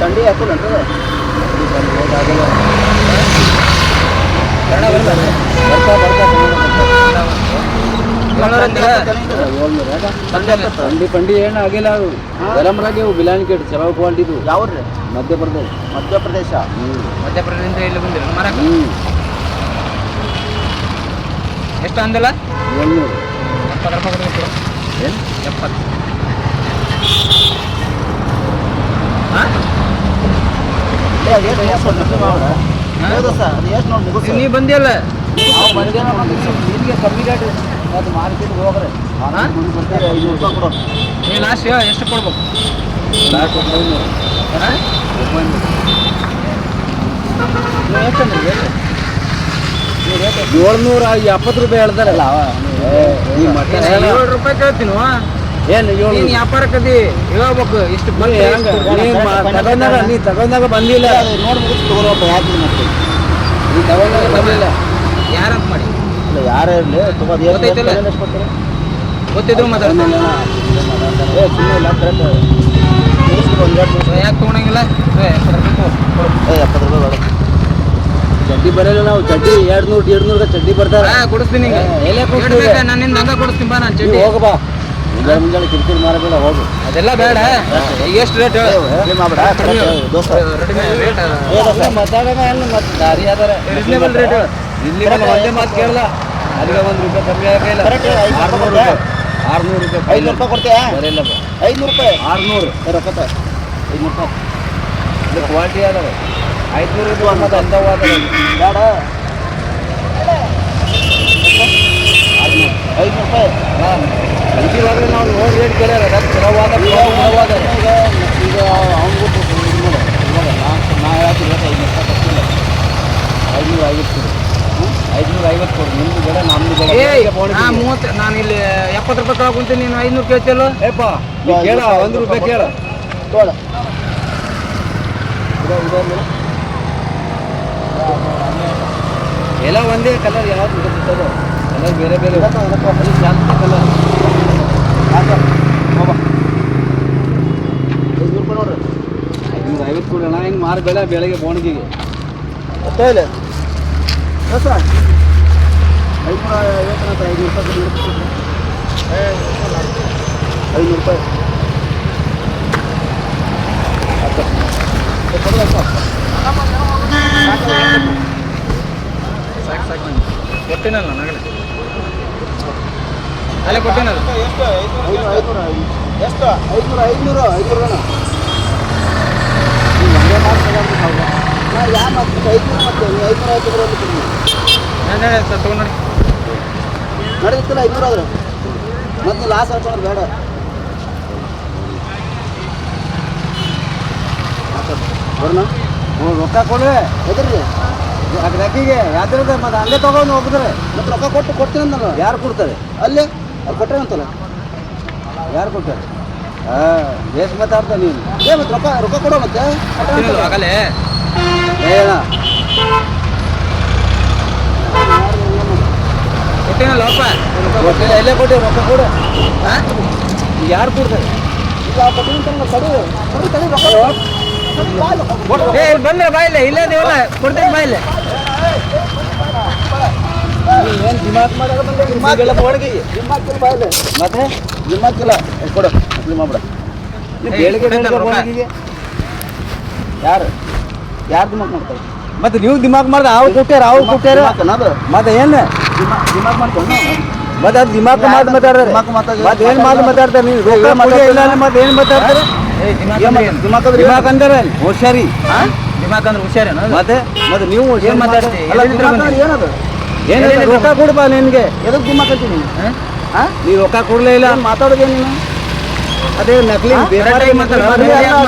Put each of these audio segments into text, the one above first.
ಥಂಡಿ ಹಾಕೋಲ್ಲ ಥಂಡಿ ಪಂಡಿ ಏನು ಆಗಿಲ್ಲ ಅದು ಗರಮ್ರಾಗಿ ಅವು ಬಿಲಾನಿಕೇಟ್ ಚಲೋ ಕ್ವಾಲಿಟಿದು ಯಾವ್ರಿ ಮಧ್ಯಪ್ರದೇಶ ಮಧ್ಯಪ್ರದೇಶದಿಂದ ಇಲ್ಲಿ ಬಂದಿರ ಮರಕ ಎಷ್ಟು ಅಂದಲ್ಲ 700 70 ರೂಪಾಯಿ ಕೊಡ್ಬೇಕು ಏನು 70 ನೀ ಬಂದಿಯಲ್ಲ ಕಮ್ಮಿ ಗಾಡಿ ಅದು ಮಾರ್ಕೆಟ್ ಹೋಗ್ರೆ ನೀ ಲಾಸ್ಟ್ ಎಷ್ಟು ಕೊಡ್ಬೇಕು ಲಾಸ್ಟ್ 770 ರೂಪಾಯಿ ಹೇಳ್ತಾರಲ್ಲ 7 ರೂಪಾಯಿ ಕೇಳ್ತೀನಿ ಏನು ನೀನು ವ್ಯಾಪಾರಕ್ಕದಿ ಹೇಳ್ಬೇಕು ಇಷ್ಟು ನೀ ತಗೊಂಡಾಗ ಬಂದಿಲ್ಲ ನೋಡಿ ಮುಗಿಸ್ ತಗೋರಪ್ಪ ಯಾಕೆ ಮತ್ತೆ ನೀ ತಗೊಂಡಾಗ ಬಂದಿಲ್ಲ ಯಾರಂತ ಮಾಡಿ ಇಲ್ಲ ಯಾರೇ ಇರಲಿ ತಗೋದು ಗೊತ್ತೈತಲ್ಲ ಗೊತ್ತಿದ್ರು ಮಾತಾಡ್ತೀನಿ ಸುಮ್ಮನೆ ಇಲ್ಲ ಕರೆಕ್ಟ್ ಯಾಕೆ ತೊಗೊಳಂಗಿಲ್ಲ 70 ರೂಪಾಯಿ ಚಡ್ಡಿ ಬರಲ್ಲ ನಾವು ಚಡ್ಡಿ 200 ಚಡ್ಡಿ ಬರ್ತಾರೆ ಕೊಡಿಸ್ತೀನಿ ನನ್ನಿಂದ ಹಂಗ ಕೊಡಿಸ್ತೀನಿ ಬಾ ನಾನು ಚಡ್ಡಿ ಹೋಗಬಾ ಮುಂಜಾನೆ ಕಿರಿಕಿರಿ ಮಾರಬೇಡ ಹೋಗು ಅದೆಲ್ಲ ಬೇಡ ಎಷ್ಟು ರೇಟ್ ಮಾತಾಡೋಣ ಏನು ಮತ್ತೆ ದಾರಿ ಅದಾರ ರೀಸನೇಬಲ್ ರೇಟ್ ಇಲ್ಲಿ ಒಂದೇ ಮಾತು ಕೇಳಲ್ಲ ಅಲ್ಲಿಗೆ 1 ರೂಪಾಯಿ ಕಮ್ಮಿ ಆಗಿಲ್ಲ 600 ರೂಪಾಯಿ 500 ರೂಪಾಯಿ ಕೊಡ್ತೀಯಾ ಬರಲ್ಲ 500 ರೂಪಾಯಿ 600 ರೊಕ್ಕ 500 ರೂಪಾಯಿ ಇದು ಕ್ವಾಲಿಟಿ ಅದಾವೆ 500 ರೂಪಾಯಿ ಮತ್ತೆ ಅಂಥವು ಅದಾವೆ ಬೇಡ 500 ರೂಪಾಯಿ ಹಾಂ ಇವಾಗ ನಾವು ನೋಡಿ ರೇಟ್ ಕೇಳ್ಯಾರ ಚಲೋವಾದ ಈಗ ಅವ್ನಿಗೂ ಇವಾಗ ನಾ ಹೇಳ್ತೀನಿ 550 ಕೊಡಿ 550 ಕೊಡಿ ನಿಮ್ದು ಬೇಡ ನಮ್ದು ಬೇಡ 30 ನಾನು ಇಲ್ಲಿ 70 ರೂಪಾಯಿ ತಗೊಂತೀನಿ ನೀನು 500 ಕೇಳ್ತಿಯಲ್ಲ ಏಪ್ಪ ಕೇಳ 1 ರೂಪಾಯಿ ಕೇಳ ತೋಳ ಎಲ್ಲ ಒಂದೇ ಕಲರ್ ಯಾವ್ದು ಸಿಗ್ತದೆ ಕಲರ್ ಬೇರೆ ಬೇರೆ ಶಾಂತ ಕಲರ್ 500 ರೂಪಾಯಿ ನೋಡ್ರಿ 550 ಕೊಡೋಣ ಹಿಂಗೆ ಮಾರು ಬೆಳೆ ಬೆಳಗ್ಗೆ ಬೋಣಿಗೆಗೆ ಗೊತ್ತಾಯಿಲ್ಲ ಹೊಸ 550 ರೂಪಾಯಿ 500 ರೂಪಾಯಿ ಸಾಕು ಕೊಟ್ಟಿನಲ್ಲ ನನಗೆ ಅಲ್ಲೇ ಕೊಟ್ಟಿನಲ್ಲ ಎಷ್ಟು 500 ಒಂದೇ ಮಾತು ನಾ ಯಾವ ಮತ್ತೆ 500 ಮತ್ತೆ 550 ತಗೊಂಡು ನಡೆದಿತ್ತಲ್ಲ 500 ಆದ್ರೆ ಮತ್ತೆ ಲಾಸ್ ಹಾಕೋದು ಬೇಡ ಬರೋಣ ರೊಕ್ಕ ಕೊಡ್ರಿ ಎದ್ರಿ ಅಕ್ಕಿಗೆ ಯಾವ್ದ್ರದ ಮತ್ತೆ ಅಲ್ಲೇ ತಗೊಂಡು ಹೋಗಿದ್ರೆ ಮತ್ತೆ ರೊಕ್ಕ ಕೊಡ್ತೀನಿ ನಾನು ಯಾರು ಕೊಡ್ತಾರೆ ಅಲ್ಲೇ ಅವ್ರು ಕೊಟ್ಟರೆ ಅಂತಲ್ಲ ಯಾರು ಕೊಡ್ತಾರೆ ಎಷ್ಟು ಮಾತಾಡ್ತಾ ನೀನು ಮತ್ತೆ ರೊಕ್ಕ ಕೊಡೋ ಮತ್ತೆ ಆಗಲೇ ಹೇಳ ಕೊಟ್ಟಿನಲ್ಲ ಕೊಟ್ಟಿಲ್ಲ ಎಲ್ಲೇ ಕೊಟ್ಟೆ ರೊಕ್ಕ ಕೊಡು ಯಾರು ಕೊಡ್ತಾರೆ ಈಗ ಕೊಡ್ತೀನಿ ರೊಕ್ಕ ಬಂದ್ರೆ ಬಾಯಿಲ್ಲ ಇಲ್ಲೇ ದೇವಲ್ಲ ಕೊಡ್ತೀನಿ ಬಾಯಿಲ್ಲ ಏನು ದಿಮಾಕ್ ಮಾಡಾಗ ಬಂದೆ ದಿಮಾಗೆಲ್ಲ ಹೋಳಿಗೆ ದಿಮಾಕಿಲ್ಲ ಬಾಯಿಲ್ಲ ಮತ್ತೆ ದಿಮಾಕಿಲ್ಲ ಕೊಡು ಅಪ್ಲಿ ಮಾಡ್ಬಿಡ ನೀವು ಹೋಳಿಗೆಗೆ ಯಾರು ದಿಮಾಕ್ ಮಾಡ್ತಾರೆ ಮತ್ತೆ ನೀವು ದಿಮಾಕ್ ಮಾಡ್ದೆ ಅವ್ರು ಕೊಟ್ಟಾರ ಮತ್ತೆ ಏನು ದಿಮಾಕ್ ಮಾಡ್ಕೊಂಡು ಮತ್ತೆ ಅದು ದಿಮಾಕ್ ಮಾತಾಡ್ತಾರೆ ಮತ್ತೆ ಏನು ಮಾತಾಡ್ತಾರೆ ನೀವು ಇಲ್ಲ ಮತ್ತೆ ಏನು ಮಾತಾಡ್ತಾರೆ ದಿಮಾಕ್ ಅಂದ್ರೆ ಹುಷಾರಿ ದಿಮಾಕ್ ಅಂದ್ರೆ ಹುಷಾರೇನು ಮತ್ತೆ ನೀವು ಏನು ಮಾತಾಡ್ತೀವಿ ಏನದು ಏನು ರೊಕ್ಕ ಕೊಡ್ಬಾ ನಿನಗೆ ಎದಕ್ಕೆ ದಿಮಾಕ್ ಅಂತೀನಿ ನೀ ರೊಕ್ಕ ಕೊಡಲೇ ಇಲ್ಲ ಮಾತಾಡೋದೇ ನೀನು ಅದೇ ನಕಲಿ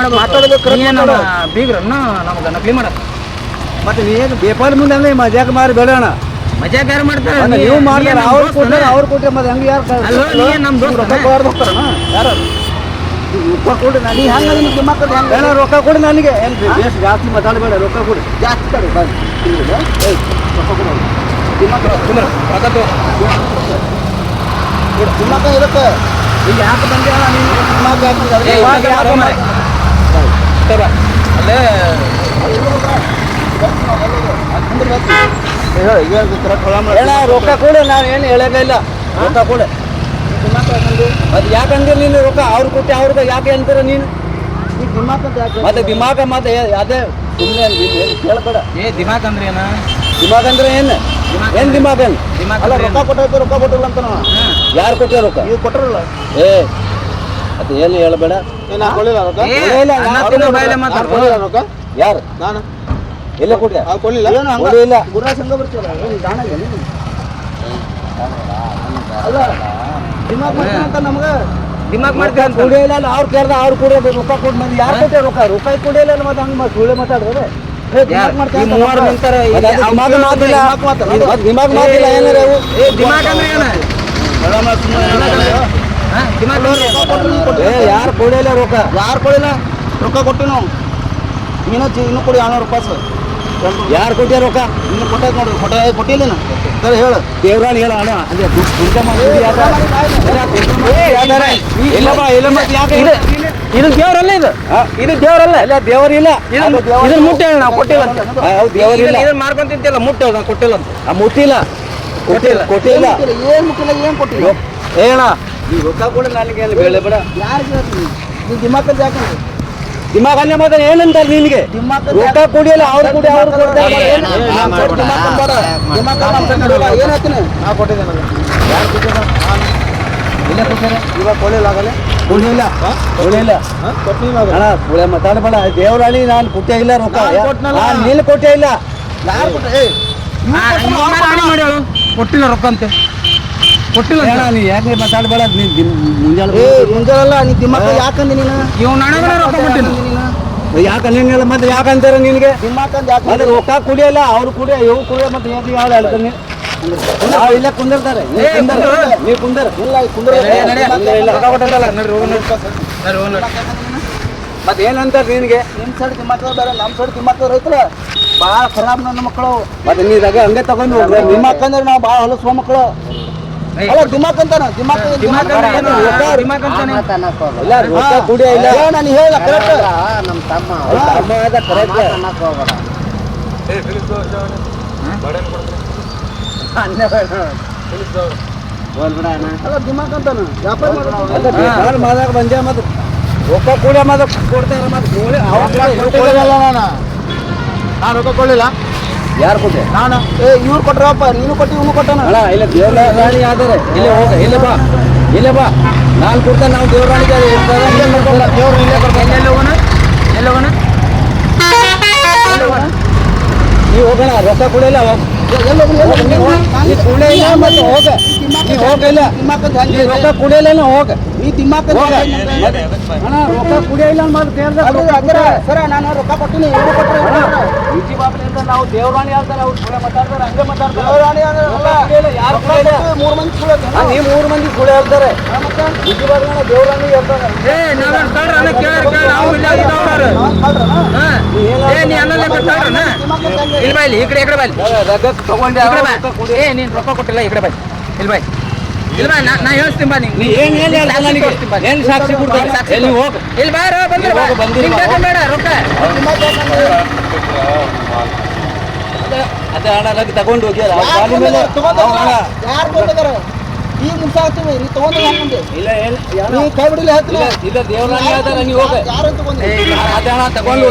ಬೀಗ್ರನ್ನ ನಮ್ಗೆ ನಕಲಿ ಮಾಡಕ್ಕೆ ಮತ್ತೆ ನೀನು ಬೇಪಾರಿ ಮುಂದೆ ಹಂಗೆ ಮಜಾಕ್ ಮಾರಿ ಬೇಡೋಣ ಮಜಾಕ್ ಯಾರು ಮಾಡ್ತಾರೆ ನೀವು ಮಾಡ್ತಾರೆ ಅವ್ರು ಕೊಟ್ಟರೆ ಮತ್ತೆ ಹಂಗೆ ಯಾರು ನಮ್ಮ ರೊಕ್ಕ ಹೋಗ್ತಾರಣ ಯಾರು ರೊಕ್ಕ ಕೊಡಿ ನನಗೆ ಹಂಗೆ ನಿಮ್ಗೆ ದಿಮಾಕ್ ಬೇಡ ರೊಕ್ಕ ಕೊಡಿ ನನಗೆ ಏನು ಜಾಸ್ತಿ ಮಾತಾಡಬೇಡ ರೊಕ್ಕ ಕೊಡಿ ಜಾಸ್ತಿ ರೊಕ್ಕ ಕೊಡಿ ದಿಮಾಕ್ ಕುಂದ್ರ ರೊಕ್ಕ ತಗೋ. ದಿಮಾಕ ಇರುತ್ತೆ. ಈಗ ಯಾಕೆ ಬಂದೆ ನೀನು? ದಿಮಾಕ್ ಯಾಕಂದ್ರೆ ಏ, ಇವಾಗ ಯಾಕೆ ಮಾರ್ರೆ? ತಗೋ. ಅಲ್ಲೇ ಹೇಳ ರೊಕ್ಕ ಕೊಡು, ನಾನು ಏನು ಹೇಳೋದೇ ಇಲ್ಲ. ರೊಕ್ಕ ಕೊಡು. ಅದು ಯಾಕಂದ್ರೆ ನೀನು ರೊಕ್ಕ ಅವ್ರು ಕೊಟ್ಟು ಅವ್ರಿಗೆ ಯಾಕೆ ಅಂತೀರ ನೀನು? ಮತ್ತೆ ದಿಮಾಕ ಮತ್ತೆ ಅದೇ ಸುಮ್ಮನೆ ಕೇಳ್ಬೇಡ. ಏ ದಿಮಾಕ್ ಅಂದ್ರೆ ಏನ? ದಿಮಾಕ್ ಅಂದ್ರೆ ಏನು? ಏನ್ ದಿಮಾಕ್ ಏನು? ದಿಮಾಕ್ ಅಲ್ಲ ಅಂದ್ರೆ ರೊಕ್ಕ ಕೊಟ್ಟೈತೆ ರೊಕ್ಕ ಕೊಟ್ಟಿಲ್ಲ ಅಂತ ಯಾರು ಕೊಟ್ಟೆ ರೊಕ್ಕ? ನೀವು ಕೊಟ್ಟರಲ್ಲ. ಏ ಅದು ಏನು ಹೇಳಬೇಡ. ಏ, ಅನ್ನ ತಿನ್ನೋ ಬಾಯಿಲೆ ಮಾತಾಡು. ಯಾರು? ನಾನು ಎಲ್ಲ ಕೊಟ್ಟೆ? ಕೊಡ್ಲಿಲ್ಲ. ಕೊಡಲಿಲ್ಲ. ಅಲ್ಲ ದಿಮಾಕ್ ಮಾಡ್ತಾನೆ ಅಂತ ನಮ್ಗೆ ದಿಮಾಕ್ ಮಾಡ್ತೀವಿ ಅಂತ. ಕುಡಿಯಲ್ಲ ಅವ್ರು ಕೇಳ್ದ ಅವ್ರು ಕುಡಿಯೋದು ರೊಕ್ಕ ಕೊಟ್ಟು ಮಂದಿ ಯಾರು ಕೊಟ್ಟೆ ರೊಕ್ಕ? ರೊಕ್ಕ ಕುಡಿಯಲ್ಲ ಮತ್ತೆ ಹಂಗೆ ಸುಳ್ಳು ಮಾತಾಡ್ರೆ ಈ ಮೂವರು ನಿಂತಾರ ಇಲ್ಲಿ. ದಿಮಾಗ್ ಮಾತಿಲ್ಲ. ದಿಮಾಗ್ ಮಾತಿಲ್ಲ ಏನಾರ ಅವು? ಏ ದಿಮಾಕ್ ಅಂದ್ರೆ ಏನ? ಹಾ, ದಿಮಾಕ್ ಅಂದ್ರೆ ಏನು? ಏ ಯಾರು ಕೊಡಿಯಲ್ಲ ರೊಕ್ಕ? ಯಾರು ಕೊಡಿಲ್ಲ ರೊಕ್ಕ ಕೊಟ್ಟು ನಾವು ಇನ್ನೂ ಕೊಡಿ 600 ರೂಪಾಯಿ. ಯಾರು ಕೊಟ್ಟೆ ರೊಕ್ಕ? ಇನ್ನು ಕೊಟ್ಟೈತೆ ನೋಡ್ರಿ. ಕೊಟ್ಟಿಲ್ಲ ಸರ್ ಹೇಳು. ದೇವ್ರಾಣಿ ಹೇಳ ಅಣ್ಣ ಅದೇ ಇದು ದೇವರಲ್ಲ, ಇದು ಇದು ದೇವರಲ್ಲ. ಇಲ್ಲ ದೇವರಿಲ್ಲ. ಇದನ್ನ ಮುಟ್ಟೇಳ ನಾವು ಕೊಟ್ಟಿಲ್ಲ ಅಂತ. ಹೌದು ದೇವರಿಲ್ಲ. ಇದನ್ನ ಮಾರ್ಕೊಂಡ್ ತಿಂತಿಲ್ಲ, ಮುಟ್ಟೇಳ ನಾವು ಕೊಟ್ಟಿಲ್ಲ ಅಂತ. ಮುಟ್ಟಿಲ್ಲ. ಕೊಟ್ಟಿಲ್ಲ. ಕೊಟ್ಟಿಲ್ಲ. ಏನು ಮುಟ್ಟಿಲ್ಲ, ಏನು ಕೊಟ್ಟಿಲ್ಲ ಹೇಳ. ಈ ರೊಕ್ಕ ಕೂಡ ನನಗೆ ಬೇಡ ಬೇಡ. ಯಾರಿಗೆ ನೀವು ದಿಮಾಕಲ್ಲಿ ಯಾಕೆ? ದಿಮಾಕ್ ಅಲ್ಲೇ ಮಾತ್ರ ಏನಂತಾರೆ ನಿನಗೆ? ರೊಕ್ಕ ಕುಡಿಯಲ್ಲ ಅವ್ರು ಕುಡಿ ಅವ್ರು ಕೊಡ್ತಾರೆ. ಏನು ಹಾಕ್ತೀನಿ? ನಾ ಕೊಟ್ಟಿದ್ದೇನಲ್ಲ. ಯಾರು ಕೊಟ್ಟಿಲ್ಲ? ಇಲ್ಲ ಕೊಟ್ಟಾರೆ. ಇವಾಗ ಕೊಡಲಿಲ್ಲ ಆಗಲ್ಲ. ಕೊಡಲಿಲ್ಲ ಕೊಡಲಿಲ್ಲ ಅಣ್ಣ ಸುಳ್ಳೆ ಮಾತಾಡಬೇಡ. ದೇವರಾಣಿ ನಾನು ಕೊಟ್ಟೇ ಇಲ್ಲ ರೊಕ್ಕ. ನಾನು ನೀನು ಕೊಟ್ಟೇ ಇಲ್ಲ. ಯಾರು ಕೊಟ್ಟೆ? ಕೊಟ್ಟಿಲ್ಲ ರೊಕ್ಕ ಅಂತೆ. ಕೊಟ್ಟಿಲ್ಲ ಅಣ್ಣ ನೀ ಯಾಕೆ ಮಾತಾಡಬೇಡ. ಮುಂಜಾನಲ್ಲ ನೀ ದಿಮಾಕ ಯಾಕಂದೆ ನೀನು? ಇವ್ ನನಗೆ ರೊಕ್ಕ ಕೊಟ್ಟಿಲ್ಲ. ಯಾಕೆ ನಿನ್ಗೆಲ್ಲ ಮತ್ತೆ ಯಾಕಂತಾರೆ ನಿನಗೆ? ಮತ್ತೆ ರೊಕ್ಕ ಕುಡಿಯಲ್ಲ ಅವ್ರು ಕುಡಿಯ ಇವು ಕುಡಿಯ ಮತ್ತೆ ಯಾಕೆ ಯಾರು ಹೇಳ್ತಾನೆ? ಇಲ್ಲೇ ಕುಂದಿರ್ತಾರೆ. ನೀವು ಕುಂದರ್ ಇಲ್ಲ ಮತ್ತೆ ಏನಂತಾರೆ ನಿನಗೆ? ನಿಮ್ಮ ಸೈಡ್ ದಿಮಾಕ ಬೇರೆ ನಮ್ಮ ಸೈಡ್ ದಿಮಾಕ ರೈತಲ್ಲ ಭಾಳ ಖರಾಬ್ ನನ್ನ ಮಕ್ಕಳು. ಮತ್ತೆ ನೀರಾಗ ಹಂಗೆ ತಗೊಂಡು ಹೋಗ್ರೆ ದಿಮಾಕ್ ಅಂದ್ರೆ ನಾವು ಭಾಳ ಹೊಲಸುವ ಮಕ್ಕಳು. ಅಲ್ಲ ದಿಮಾಕ್ ಅಂತಾನ ದಿಮಾಕ್ ಇಲ್ಲ ರೊಕ್ಕ ಕುಡಿಯ ಇಲ್ಲ. ನಾನು ಹೇಳ ಕರೆಕ್ಟ್ ನಮ್ಮ ತಮ್ಮ ಕರೆಕ್ಟ್. ಅಲ್ಲ ದಿಮಾಕ್ ಅಂತಾನ ವ್ಯಾಪಾರ ಮಾದಾಗ ಬಂದೆ ಮತ್ತೆ ರೊಕ್ಕ ಕೂಡ ಮತ್ತೆ ಕೊಡ್ತಾರೆ. ಮತ್ತೆ ನಾನು ರೊಕ್ಕ ಕೊಡಲಿಲ್ಲ. ಯಾರು ಕೊಟ್ಟೆ? ನಾನು. ಇವ್ರು ಕೊಟ್ರಪ್ಪ, ನೀನು ಕೊಟ್ಟು ಇವನು ಕೊಟ್ಟನ. ಅಲ್ಲ ಇಲ್ಲ ದೇವರಾಣಿ ಆದರೆ ಇಲ್ಲೇ ಹೋಗ. ಇಲ್ಲ ಬಾ ಇಲ್ಲೇ ಬಾ. ನಾನು ಕೊಡ್ತೇನೆ. ನಾವು ದೇವರಾಣಿಗೆ ದೇವ್ರು ಇಲ್ಲೇ ಕೊಡ್ತಾರೆ. ಎಲ್ಲಿ ಹೋಗೋಣ? ಎಲ್ಲಿ ಹೋಗೋಣ? ನೀವು ಹೋಗೋಣ. ರೊಕ್ಕ ಕೊಡಿಲ್ಲ. ಕುಡಿಯ ಇಲ್ಲ ಮತ್ತೆ ಹೋಗ. ನೀ ಹೋಗಿಲ್ಲ ರೊಕ್ಕ ಕುಡಿಯಲ್ಲ ಹೋಗ. ನೀ ದಿಮಾಕ ಅಣ್ಣ ರೊಕ್ಕ ಕುಡಿಯ ಇಲ್ಲ ಸರ. ನಾನು ರೊಕ್ಕ ಕೊಟ್ಟಿನಿ. ವಿಜಿ ಬಾಬಲಿಂದ ನಾವು ದೇವರಾಣಿ ಹೇಳ್ತಾರೆ. ಅವ್ರು ಸುಳ್ಳೆ ಮಾತಾಡ್ತಾರೆ. ಹಂಗೆ ಮಾತಾಡ್ತಾರೆ. ದೇವರಾಣಿ ಯಾರು ಕುಡಿಯಲ್ಲ? 3 ಮಂದಿ ಸುಳ್ಳೆ. ನೀವು 3 ಮಂದಿ ಸುಳ್ಳೆ ಹೇಳ್ತಾರೆ. ವಿಜಿ ಬಾಬಲಿಂದ ದೇವರಾಣಿ ಹೇಳ್ತಾರೆ. ಈ ಕಡೆ ತಗೊಂಡೆ ಏ ನೀನ್ ರೊಕ್ಕ ಕೊಟ್ಟಿಲ್ಲ. ಈ ಕಡೆ ಬಾಯ್. ಇಲ್ಲಿ ಬಾಯ್. ಇಲ್ಲ ಬಾ, ನಾ ಹೇಳ್ತೀನಿ ಬಾ. ನೀ ಏನು ಸಾಕ್ಷಿ ಕೊಡ್ತಾರೆ? ಎಲ್ಲಿ ಹೋಗ. ಇಲ್ಲಿ ಬಾರ ಬಂದ್ರೆ ಬೇಡ ರೊಕ್ಕ. ಅದೇ ಹಣ ತಗೊಂಡು ಹೋಗಿ ಈಗ ಮುಗಿಸ ಆಗ್ತೀವಿ. ನೀ ತಗೊಂಡು ಇಲ್ಲ ನೀ ಕೈ ಬಿಡಿಲ್ಲ ಹೇಳ್ತೀನಿ. ಇಲ್ಲ ದೇವರಾಣಿ ಹೇಳ್ತಾರೆ. ನೀವು ಹೋಗ. ಅದೇ ಹಣ ತಗೊಂಡು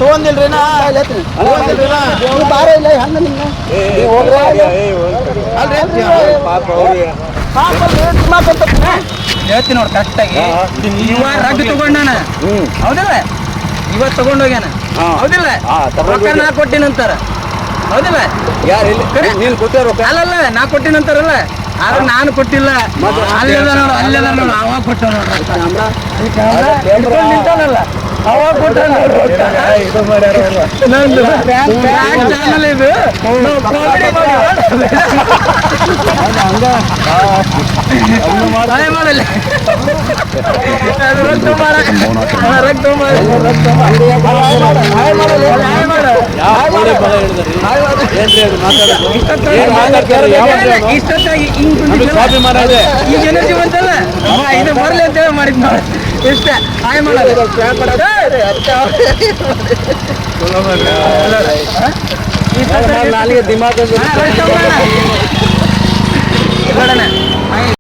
ತಗೊಂಡಿಲ್ರಿ ಬಾರ ಇಲ್ಲ ಹಂಗ ನಿನ್ನ ಹೇಳ್ತೀನಿ ನೋಡಿ ಕರೆಕ್ಟಾಗಿ. ರಗ್ಗ ತಗೊಂಡಾನ ಹೌದಿಲ್ಲ? ಇವತ್ತು ತಗೊಂಡೋಗ್ಯಾನ ಹೌದಿಲ್ಲ? ರೊಕ್ಕ ನಾ ಕೊಟ್ಟಿನಂತಾರ ಹೌದಿಲ್ಲ? ಯಾರು ನೀನು ಕೊಟ್ಟೆ ರೊಕ್ಕ? ಅಲ್ಲಲ್ಲ ನಾ ಕೊಟ್ಟಿನಂತಾರಲ್ಲ. ಆದ್ರೆ ನಾನು ಕೊಟ್ಟಿಲ್ಲ. ಅಲ್ಲೆಲ್ಲ ನೋಡು ಅಲ್ಲೆಲ್ಲ ನೋಡು ಅವಾಗ ಕೊಟ್ಟ ನೋಡ್ರಿ. ನಿಂತಾನಲ್ಲ ಅವಾಗ ಕೊಟ್ಟ ಇದು ಮಾಡ್ಯಾರ ನಂದು ಚಾನಲ್ ಇದು ನಾವು comedy ಮಾಡಿ ಮಾಡಲ್ಲ ರಕ್ತ ಈಗ ಎನರ್ಜಿ ಬಂತಲ್ಲ ಇದು ಬರಲಿ ಅಂತೇಳಿ ಮಾಡಿದ್ ನೋಡಿ ಇಷ್ಟ ಹಾಯ್ ಮಾಡೋದು ನಾಲಿಗೆ ದಿಮಾಗ್